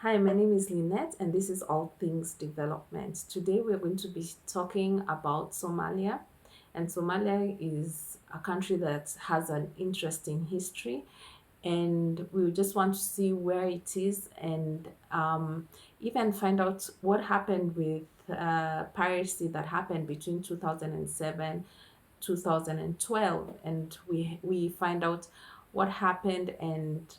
Hi, my name is Lynette, and this is All Things Development. Today, we're going to be talking about Somalia. And Somalia is a country that has an interesting history, and we just want to see where it is and even find out what happened with piracy that happened between 2007 2012, and we find out what happened and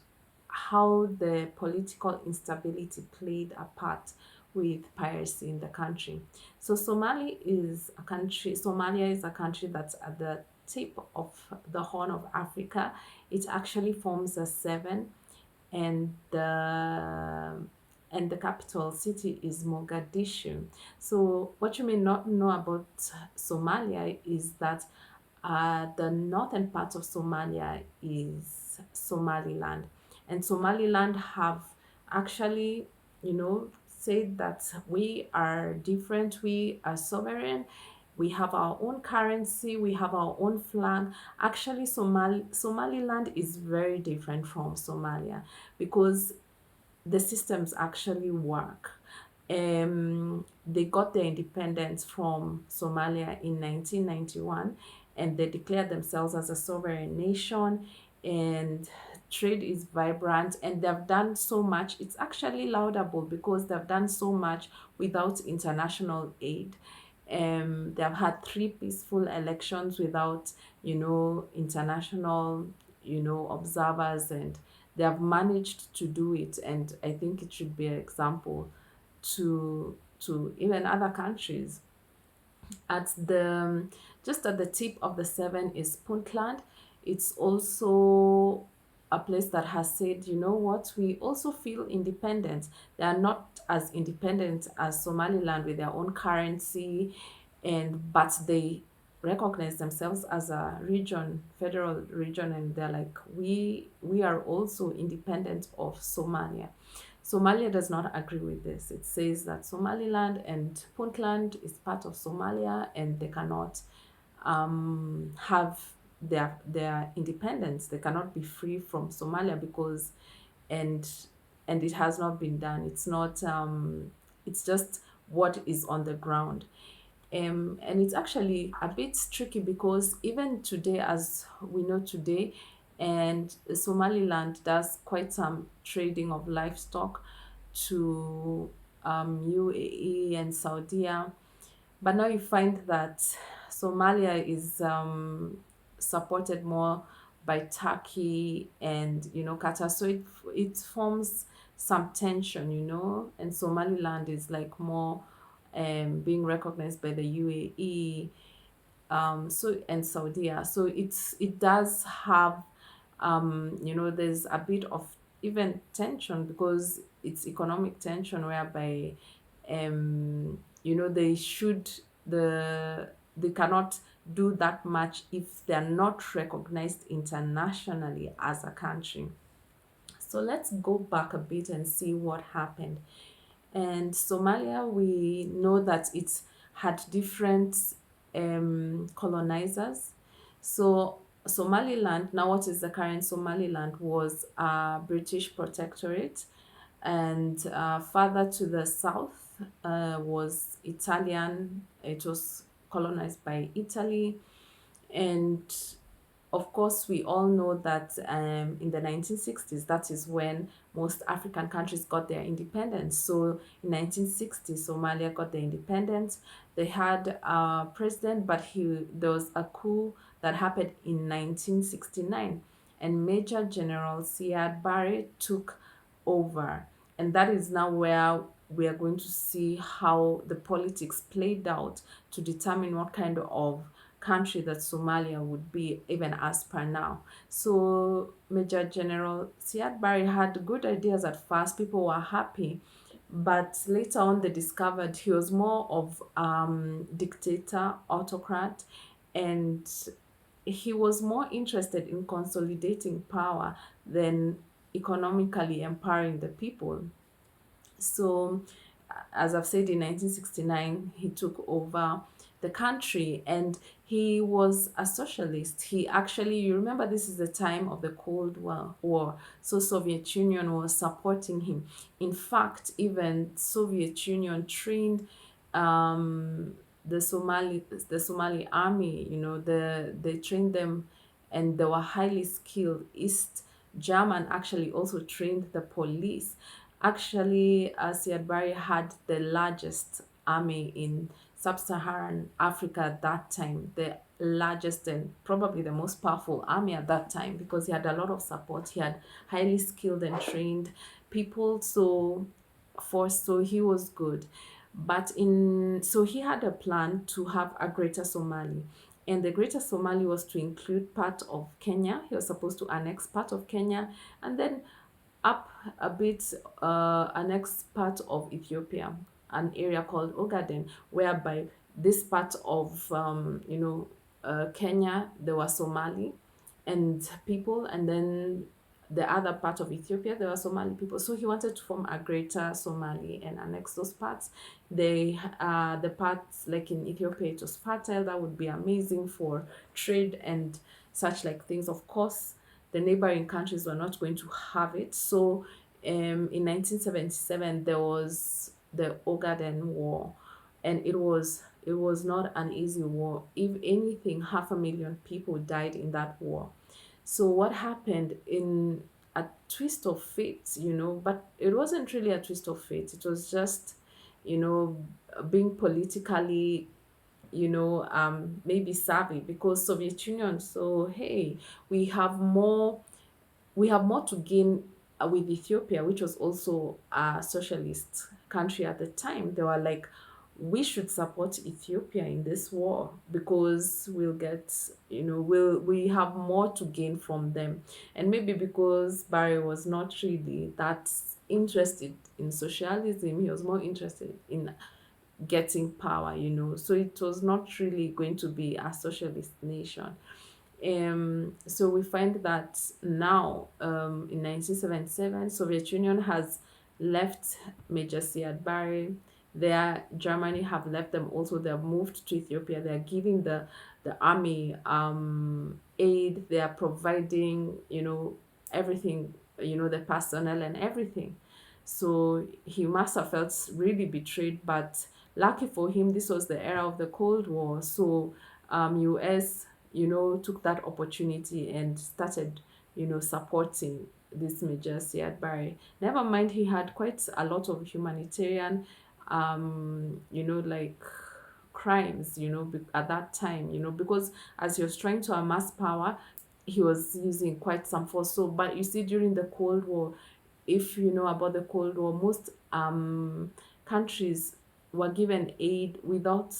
how the political instability played a part with piracy in the country. So Somalia is a country that's at the tip of the Horn of Africa. It actually forms a seven, and the capital city is Mogadishu. So what you may not know about Somalia is that the northern part of Somalia is Somaliland, and Somaliland have actually, said that we are different, we are sovereign, we have our own currency, we have our own flag. Actually, Somaliland is very different from Somalia because the systems actually work. They got their independence from Somalia in 1991, and they declared themselves as a sovereign nation, and trade is vibrant, and they've done so much. It's actually laudable because they've done so much without international aid. They have had three peaceful elections without, international, observers, and they have managed to do it. And I think it should be an example to even other countries. At the Just at the tip of the seven is Puntland. It's also a place that has said, you know what, we also feel independent. They are not as independent as Somaliland with their own currency, and but they recognize themselves as a region, federal region, and they're like, we are also independent of Somalia. Somalia does not agree with this. It says that Somaliland and Puntland is part of Somalia, and they cannot have their independence. They cannot be free from Somalia because and and it has not been done. It's not. It's just what is on the ground. And it's actually a bit tricky because even today, as we know today, and Somaliland does quite some trading of livestock to UAE and Saudi. But now you find that Somalia is supported more by Turkey and Qatar, so it forms some tension, and Somaliland is like more being recognized by the UAE, so and Saudi. So it does have there's a bit of even tension because it's economic tension whereby they should they cannot do that much if they're not recognized internationally as a country. So let's go back a bit and see what happened. And Somalia, we know that it's had different colonizers. So Somaliland, now what is the current Somaliland, was a British protectorate, and further to the south was Italian. It was colonized by Italy, and of course, we all know that in the 1960s, that is when most African countries got their independence. So in 1960, Somalia got their independence. They had a president, but there was a coup that happened in 1969, and Major General Siad Barre took over. And that is now where we are going to see how the politics played out to determine what kind of country that Somalia would be even as per now. So Major General Siad Barre had good ideas at first. People were happy. But later on, they discovered he was more of dictator, autocrat, and he was more interested in consolidating power than economically empowering the people. So, as I've said, in 1969, he took over, the country, and he was a socialist. He actually, you remember, this is the time of the Cold War, so Soviet Union was supporting him. In fact, even Soviet Union trained um, the Somali army. They trained them, and they were highly skilled. East German actually also trained the police. Actually, Siad Barre had the largest army in sub-Saharan Africa at that time, the largest and probably the most powerful army at that time, because he had a lot of support. He had highly skilled and trained people, so he was good. But in so he had a plan to have a Greater Somali, and the Greater Somali was to include part of Kenya. He was supposed to annex part of Kenya, and then up a bit, a next part of Ethiopia, an area called Ogaden, whereby this part of Kenya, there were Somali and people, and then the other part of Ethiopia, there were Somali people. So he wanted to form a greater Somali and annex those parts. The parts like in Ethiopia, it was fertile. That would be amazing for trade and such like things. Of course, the neighboring countries were not going to have it. So in 1977, there was the Ogaden War, and it was not an easy war. If anything, 500,000 people died in that war. So what happened in a twist of fate, but it wasn't really a twist of fate. It was just, you know, being politically, maybe savvy, because Soviet Union. So hey, we have more we have more to gain with Ethiopia, which was also a socialist country at the time. They were like, we should support Ethiopia in this war because we'll get, we have more to gain from them. And maybe because Barry was not really that interested in socialism, he was more interested in getting power, So it was not really going to be a socialist nation. So we find that now, in 1977, Soviet Union has left Major Siad Barre. There, Germany have left them also. They have moved to Ethiopia. They are giving the army aid. They are providing, everything, the personnel and everything. So he must have felt really betrayed. But lucky for him, this was the era of the Cold War. So US took that opportunity and started, supporting this Major Siad Barre. Never mind, he had quite a lot of humanitarian, like crimes, at that time, because as he was trying to amass power, he was using quite some force. So, but you see, during the Cold War, if you know about the Cold War, most countries were given aid without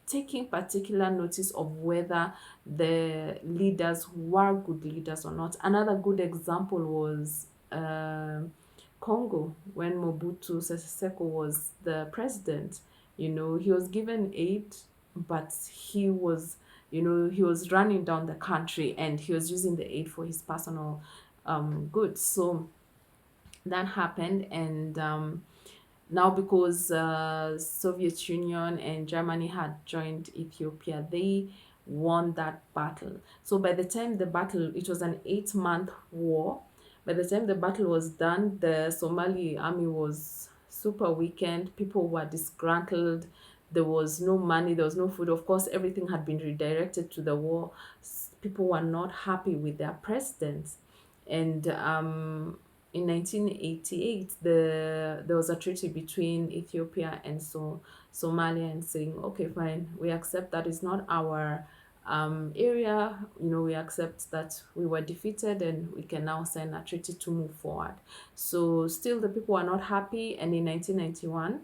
taking particular notice of whether the leaders were good leaders or not. Another good example was Congo, when Mobutu Sese Seko was the president. He was given aid, but he was running down the country, and he was using the aid for his personal goods. So that happened, and now, because Soviet Union and Germany had joined Ethiopia, they won that battle. So by the time the battle, it was an 8-month war. By the time the battle was done, the Somali army was super weakened. People were disgruntled. There was no money. There was no food. Of course, everything had been redirected to the war. People were not happy with their president, and in 1988, there was a treaty between Ethiopia and Somalia, and saying, okay, fine, we accept that it's not our area. We accept that we were defeated, and we can now sign a treaty to move forward. So still, the people are not happy, and in 1991,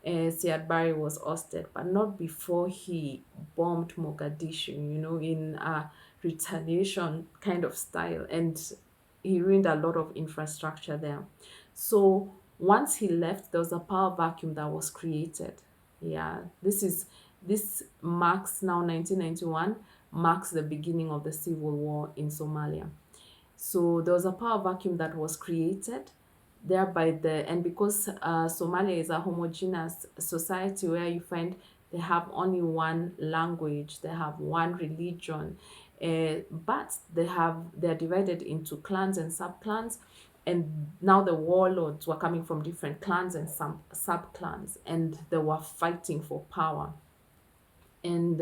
Siad Barre was ousted, but not before he bombed Mogadishu, in a retaliation kind of style, and he ruined a lot of infrastructure there. So once he left, there was a power vacuum that was created. Yeah, this marks now 1991 marks the beginning of the civil war in Somalia. So there was a power vacuum that was created thereby, and because Somalia is a homogeneous society where you find they have only one language, they have one religion, but they're divided into clans and sub-clans. And now the warlords were coming from different clans and some sub-clans, and they were fighting for power. And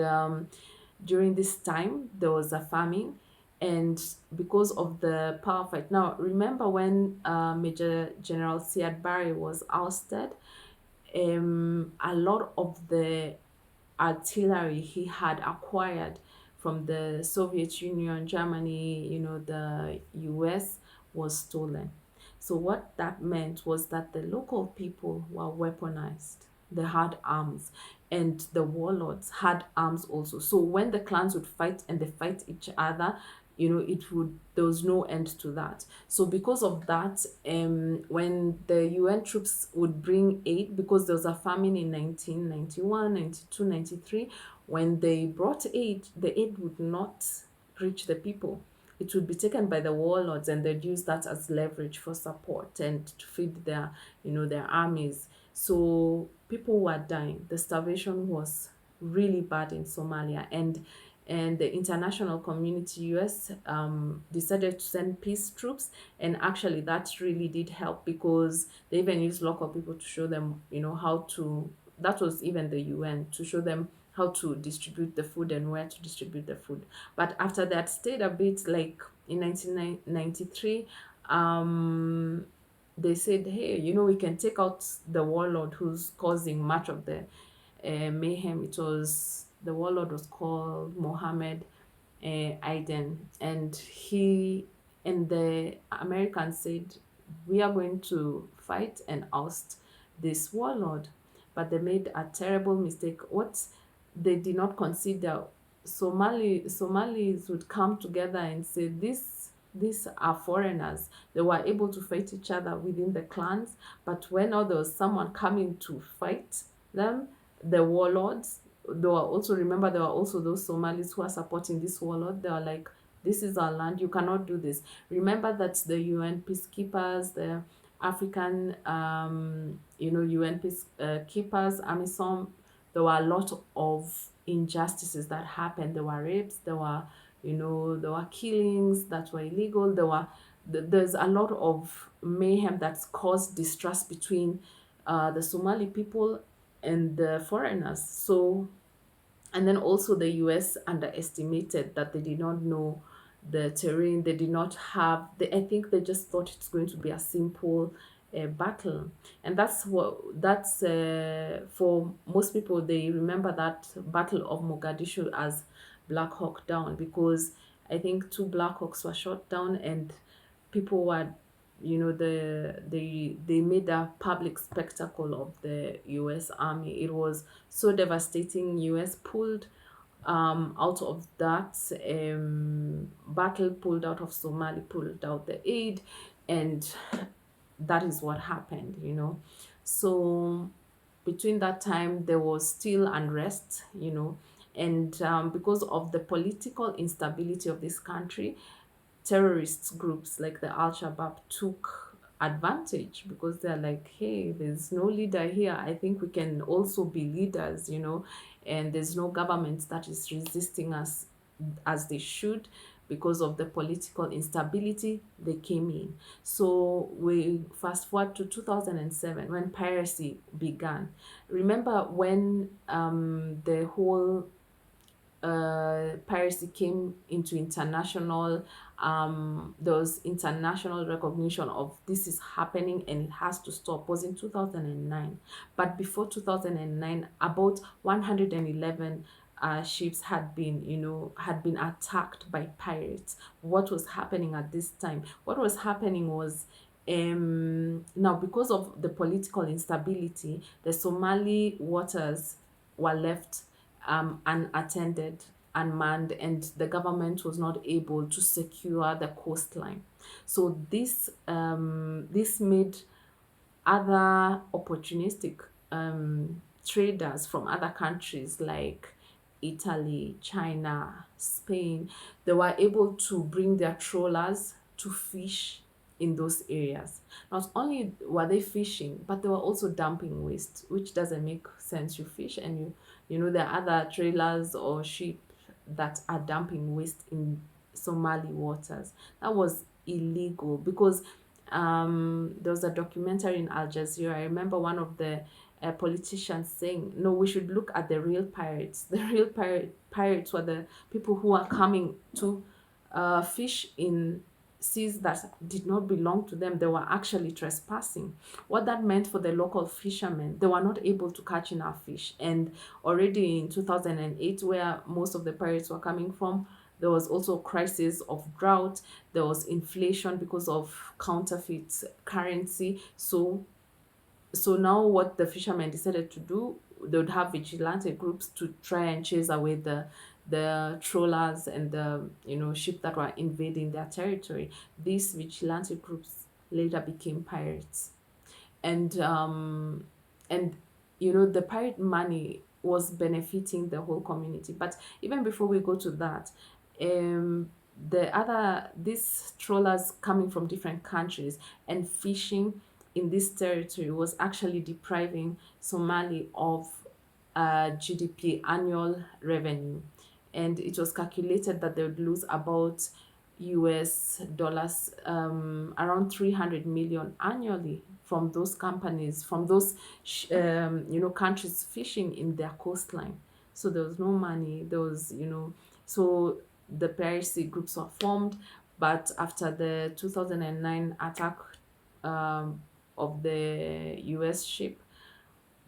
during this time there was a famine, and because of the power fight. Now remember when Major General Siad Barre was ousted, a lot of the artillery he had acquired from the Soviet Union, Germany, the US, was stolen. So what that meant was that the local people were weaponized. They had arms, and the warlords had arms also. So when the clans would fight and they fight each other, it would there was no end to that. So because of that, when the UN troops would bring aid, because there was a famine in 1991, 92, 93, when they brought aid, the aid would not reach the people. It would be taken by the warlords, and they'd use that as leverage for support and to feed their armies. So people were dying. The starvation was really bad in Somalia, and the international community, US, decided to send peace troops. And actually that really did help, because they even used local people to show them, how to, that was even the UN, to show them how to distribute the food and where to distribute the food. But after that stayed a bit, like in 1993, they said, hey, we can take out the warlord who's causing much of the mayhem. It was The warlord was called Mohammed Aiden, and the Americans said, we are going to fight and oust this warlord. But they made a terrible mistake. What they did not consider, Somalis would come together and say, these are foreigners. They were able to fight each other within the clans, but when now there was someone coming to fight them, the warlords, there were also those Somalis who are supporting this warlord. They were like, this is our land, you cannot do this. Remember that the UN peacekeepers, the African UN peacekeepers, AMISOM, there were a lot of injustices that happened. There were rapes, there were killings that were illegal. There's a lot of mayhem that's caused distrust between the Somali people and the foreigners. So, and then also the US underestimated that. They did not know the terrain. They did not have, I think they just thought it's going to be a simple battle. And that's for most people, they remember that Battle of Mogadishu as Black Hawk Down, because I think two Black Hawks were shot down, and people were, they made a public spectacle of the US Army. It was so devastating. US pulled out of that battle, pulled out of Somali, pulled out the aid, and that is what happened. So between that time, there was still unrest. And because of the political instability of this country, terrorist groups like the Al-Shabaab took advantage, because they're like, hey, there's no leader here. I think we can also be leaders. And there's no government that is resisting us as they should. Because of the political instability, they came in. So we fast forward to 2007, when piracy began. Remember when the whole piracy came into international, there was international recognition of this is happening and it has to stop, was in 2009. But before 2009, about 111 ships had been attacked by pirates. What was happening at this time? What was happening was, now because of the political instability, the Somali waters were left unattended, unmanned, and the government was not able to secure the coastline. So this made other opportunistic traders from other countries like Italy, China, Spain. They were able to bring their trawlers to fish in those areas. Not only were they fishing, but they were also dumping waste, which doesn't make sense. You fish and there are other trailers or ship that are dumping waste in Somali waters. That was illegal because there was a documentary in Al Jazeera. I remember one of the politicians saying, "No, we should look at the real pirates. The real pirates were the people who are coming to fish in seas that did not belong to them. They were actually trespassing." What that meant for the local fishermen, they were not able to catch enough fish. And already in 2008, where most of the pirates were coming from, there was also a crisis of drought. There was inflation because of counterfeit currency. So now what the fishermen decided to do, they would have vigilante groups to try and chase away the trawlers and the ship that were invading their territory. These vigilante groups later became pirates. And um and the pirate money was benefiting the whole community. But even before we go to that, um these trawlers coming from different countries and fishing in this territory was actually depriving Somali of GDP, annual revenue. And it was calculated that they would lose about US dollars, around 300 million annually from those companies, from those countries fishing in their coastline. So there was no money. There was, so the Piracy groups were formed. But after the 2009 attack of the US ship,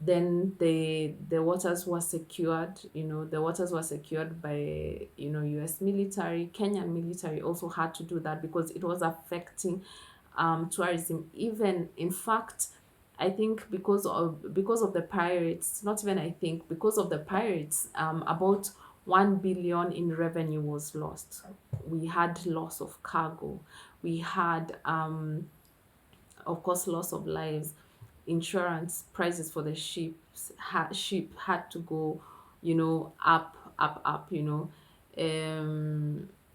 then the waters were secured. The waters were secured by US military. Kenyan military also had to do that because it was affecting tourism. Even, in fact, I think because of the pirates, not even I think, because of the pirates, about 1 billion in revenue was lost. We had loss of cargo. We had, of course, loss of lives. Insurance prices for the ship had to go, up, up, up.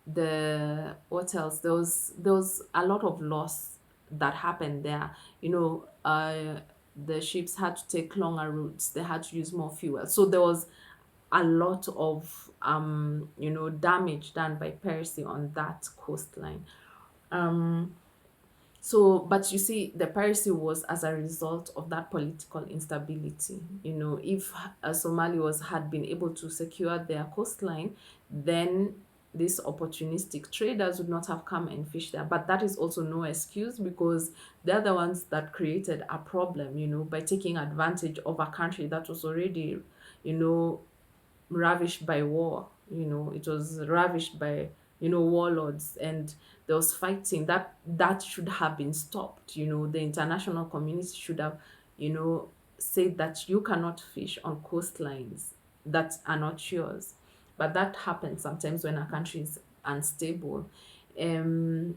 The What else? There was a lot of loss that happened there. The ships had to take longer routes. They had to use more fuel. So there was a lot of damage done by piracy on that coastline. Um so, but you see, the piracy was as a result of that political instability. If Somali had been able to secure their coastline, then these opportunistic traders would not have come and fished there. But that is also no excuse, because they're the ones that created a problem, by taking advantage of a country that was already, you know, ravished by war. It was ravished by warlords, and there was fighting that should have been stopped. The international community should have you know said that you cannot fish on coastlines that are not yours. But that happens sometimes when a country is unstable. Um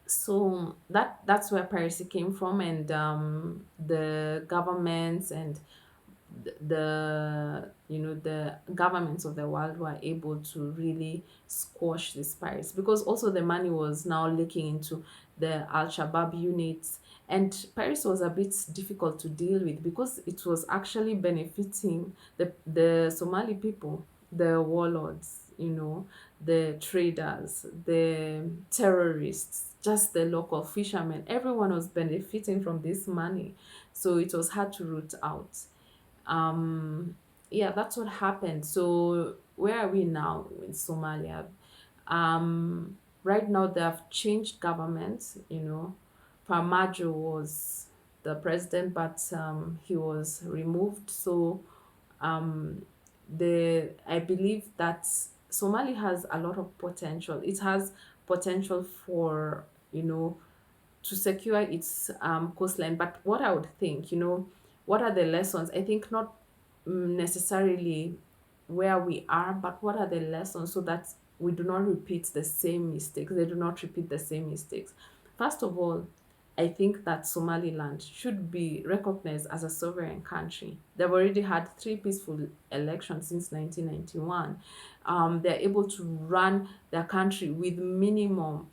so that's where piracy came from. And the governments and the governments of the world were able to really squash these pirates, because also the money was now leaking into the Al-Shabaab units. And Paris was a bit difficult to deal with because it was actually benefiting the Somali people, the warlords, the traders, the terrorists, just the local fishermen. Everyone was benefiting from this money. So it was hard to root out. Yeah, that's what happened. So where are we now in Somalia? Right now they have changed government. Farmajo was the president, but he was removed. So I believe that Somali has a lot of potential. It has potential for to secure its coastline. But what I would think, what are the lessons? I think not necessarily where we are, but what are the lessons so that we do not repeat the same mistakes. They do not repeat the same mistakes. First of all, I think that Somaliland should be recognized as a sovereign country. They've already had three peaceful elections since 1991. They're able to run their country with minimum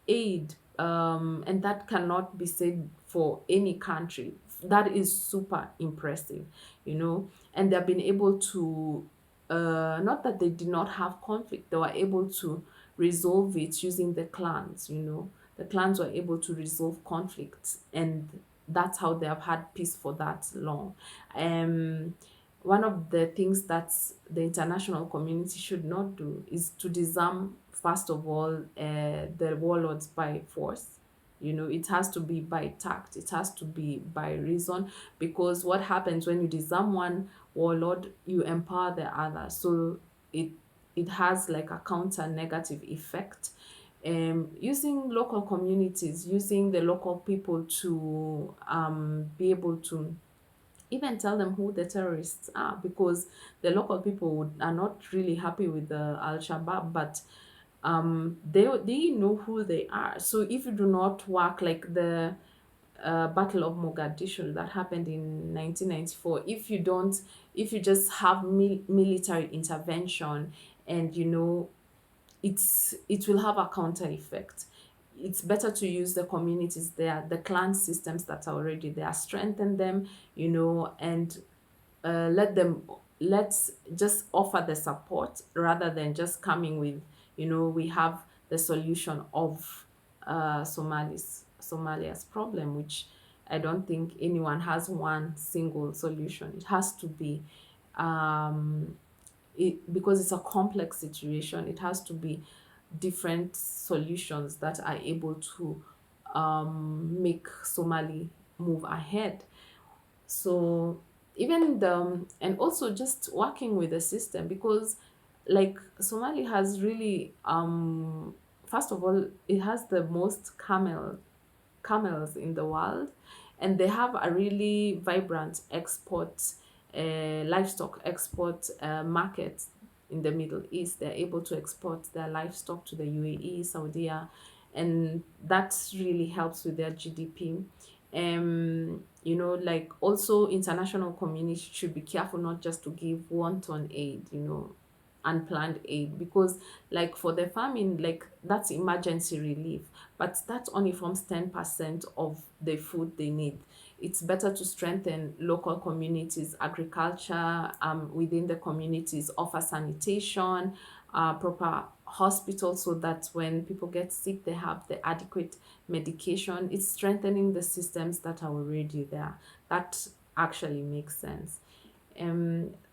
aid and that cannot be said for any country. That is super impressive, you know. And they've been able to, not that they did not have conflict, they were able to resolve it using the clans, you know. The clans were able to resolve conflicts, and that's how they have had peace for that long. Um, One of the things that the international community should not do is to disarm, first of all, the warlords by force. You know, it has to be by tact, it has to be by reason, because what happens when you disarm one warlord, you empower the other. So it it has like a counter negative effect. Using local communities, using the local people to be able to even tell them who the terrorists are, because the local people are not really happy with the Al Shabaab, but they know who they are. So if you do not work like the Battle of Mogadishu that happened in 1994, if you just have military intervention, and you know, it will have a counter effect. It's better to use the communities there, the clan systems that are already there, strengthen them, you know, and let them, let's just offer the support rather than just coming with, you know, we have the solution of Somalia's problem, which I don't think anyone has one single solution. It has to be because it's a complex situation, it has to be different solutions that are able to make Somali move ahead. So even the, and also just working with the system, because like Somali has really first of all, it has the most camels in the world, and they have a really vibrant export, livestock export market in the Middle East. They're able to export their livestock to the UAE, Saudi, and that really helps with their GDP. You know, like also international community should be careful not just to give wanton aid, you know, unplanned aid, because like for the famine, like that's emergency relief, but that only forms 10% of the food they need. It's better to strengthen local communities, agriculture within the communities, offer sanitation, proper hospitals, so that when people get sick, they have the adequate medication. It's strengthening the systems that are already there. That actually makes sense.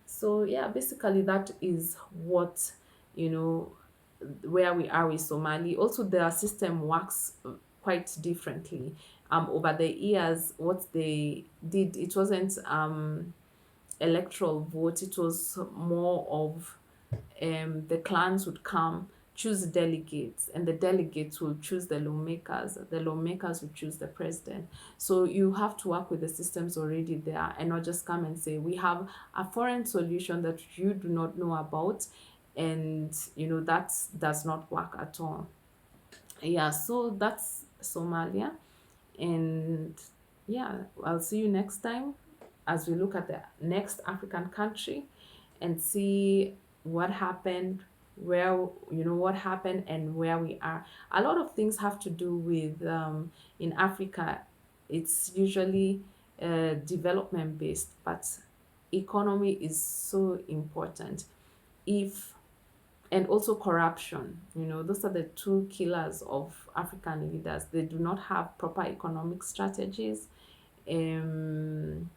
So yeah, basically that is what, you know, where we are with Somali. Also, their system works quite differently. Over the years, what they did, it wasn't electoral vote. It was more of the clans would come, choose delegates, and the delegates will choose the lawmakers. The lawmakers will choose the president. So you have to work with the systems already there, and not just come and say, we have a foreign solution that you do not know about. And, you know, that does not work at all. Yeah, so that's Somalia. And yeah, I'll see you next time as we look at the next African country and see what happened, where, you know, what happened and where we are. A lot of things have to do with, in Africa, it's usually development based, but economy is so important. If, and also corruption, you know, those are the two killers of African leaders. They do not have proper economic strategies, um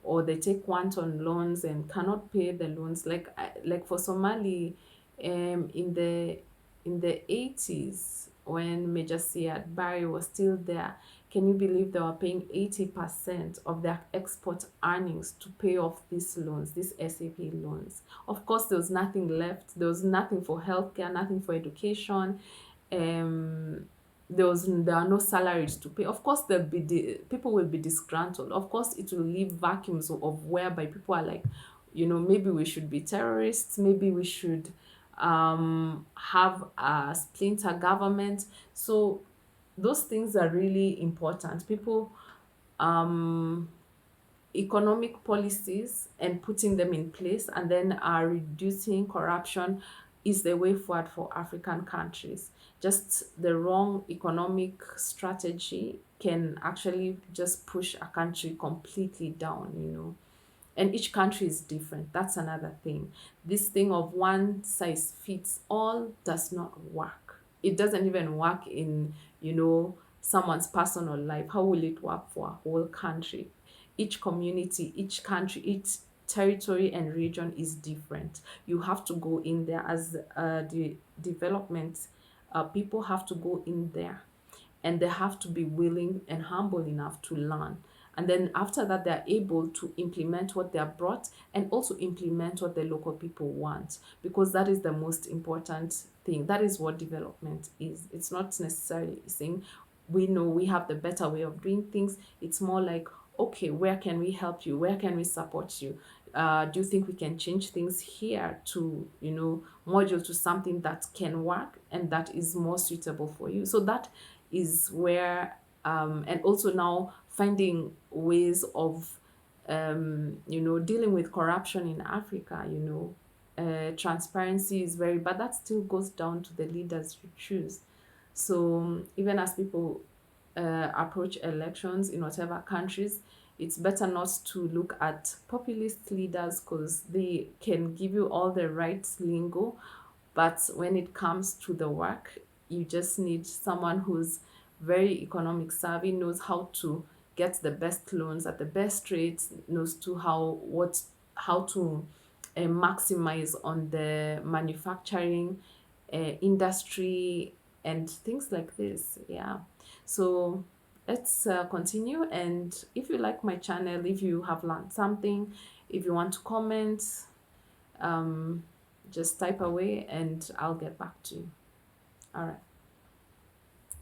or they take wanton loans and cannot pay the loans. Like for Somali, in the 80s, when Major Siad Barre was still there, can you believe they were paying 80% of their export earnings to pay off these loans, these SAP loans? Of course, there was nothing left. There was nothing for healthcare, nothing for education. Um, there are no salaries to pay. Of course, people will be disgruntled. Of course, it will leave vacuums of whereby people are like, you know, maybe we should be terrorists. Maybe we should have a splinter government. So those things are really important. People, economic policies and putting them in place, and then reducing corruption, is the way forward for African countries. Just the wrong economic strategy can actually just push a country completely down, and each country is different. That's another thing. This thing of one size fits all does not work. It doesn't even work in, someone's personal life. How will it work for a whole country? Each community, each country, each territory and region is different. You have to go in there as the development people have to go in there, and they have to be willing and humble enough to learn. And then after that, they're able to implement what they are brought, and also implement what the local people want, because that is the most important thing. That is what development is. It's not necessarily saying we know we have the better way of doing things. It's more like, okay, where can we help you? Where can we support you? Do you think we can change things here to, module to something that can work and that is more suitable for you? So that is where, and also now finding ways of, dealing with corruption in Africa, transparency is very, but that still goes down to the leaders you choose. So even as people approach elections in whatever countries, it's better not to look at populist leaders because they can give you all the right lingo, but when it comes to the work, you just need someone who's very economic savvy, knows how to get the best loans at the best rates, knows to how to maximize on the manufacturing industry and things like this. Yeah. So let's continue. And if you like my channel, if you have learned something, if you want to comment, um, just type away and I'll get back to you. All right.